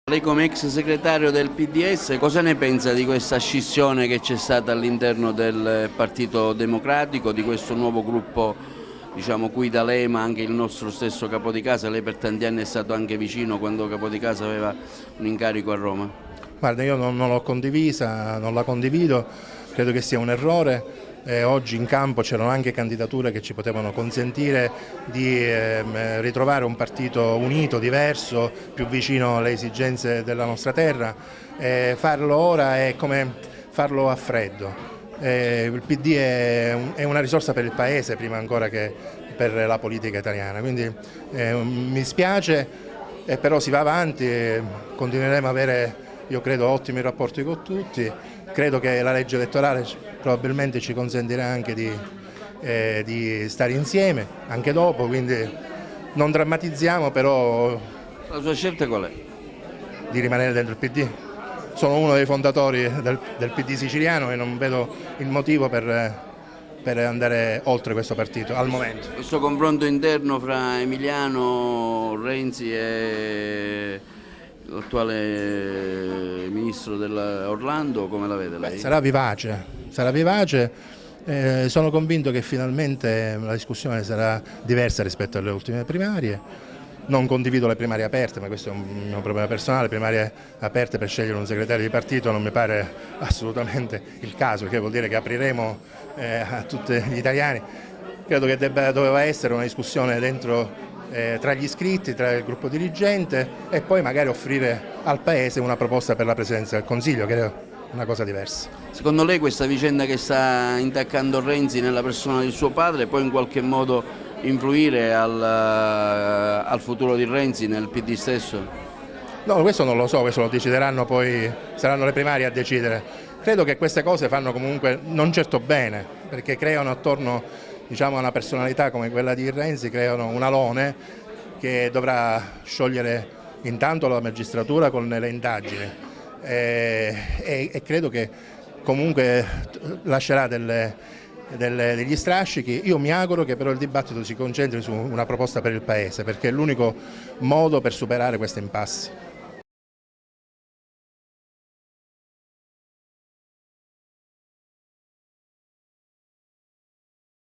Lei come ex segretario del PDS cosa ne pensa di questa scissione che c'è stata all'interno del Partito Democratico, di questo nuovo gruppo, diciamo, cui D'Alema, anche il nostro stesso capo di casa, lei per tanti anni è stato anche vicino quando capo di casa aveva un incarico a Roma? Guarda, io non l'ho condivisa, non la condivido, credo che sia un errore. Oggi in campo c'erano anche candidature che ci potevano consentire di ritrovare un partito unito, diverso, più vicino alle esigenze della nostra terra. Farlo ora è come farlo a freddo. Il PD è una risorsa per il Paese prima ancora che per la politica italiana, quindi mi spiace, però si va avanti, continueremo ad avere, io credo, ottimi rapporti con tutti. Credo che la legge elettorale probabilmente ci consentirà anche di stare insieme anche dopo, quindi non drammatizziamo, però La sua scelta qual è? di rimanere dentro il PD. Sono uno dei fondatori del PD siciliano e non vedo il motivo per andare oltre questo partito al momento. Questo confronto interno fra Emiliano, Renzi e l'attuale ministro Orlando, come la vede lei? Sarà vivace, sarà vivace. Sono convinto che finalmente la discussione sarà diversa rispetto alle ultime primarie. Non condivido le primarie aperte, ma questo è un mio problema personale. Primarie aperte per scegliere un segretario di partito non mi pare assolutamente il caso, perché vuol dire che apriremo a tutti gli italiani. Credo che doveva essere una discussione dentro tra gli iscritti, tra il gruppo dirigente e poi magari offrire al Paese una proposta per la Presidenza del Consiglio, che è una cosa diversa. Secondo lei questa vicenda che sta intaccando Renzi nella persona di suo padre può in qualche modo influire al futuro di Renzi nel PD stesso? No, questo non lo so, questo lo decideranno poi, saranno le primarie a decidere. Credo che queste cose fanno comunque non certo bene, perché creano attorno, diciamo, a una personalità come quella di Renzi, creano un alone che dovrà sciogliere intanto la magistratura con le indagini e credo che comunque lascerà degli strascichi. Io mi auguro che però il dibattito si concentri su una proposta per il Paese, perché è l'unico modo per superare queste impassi.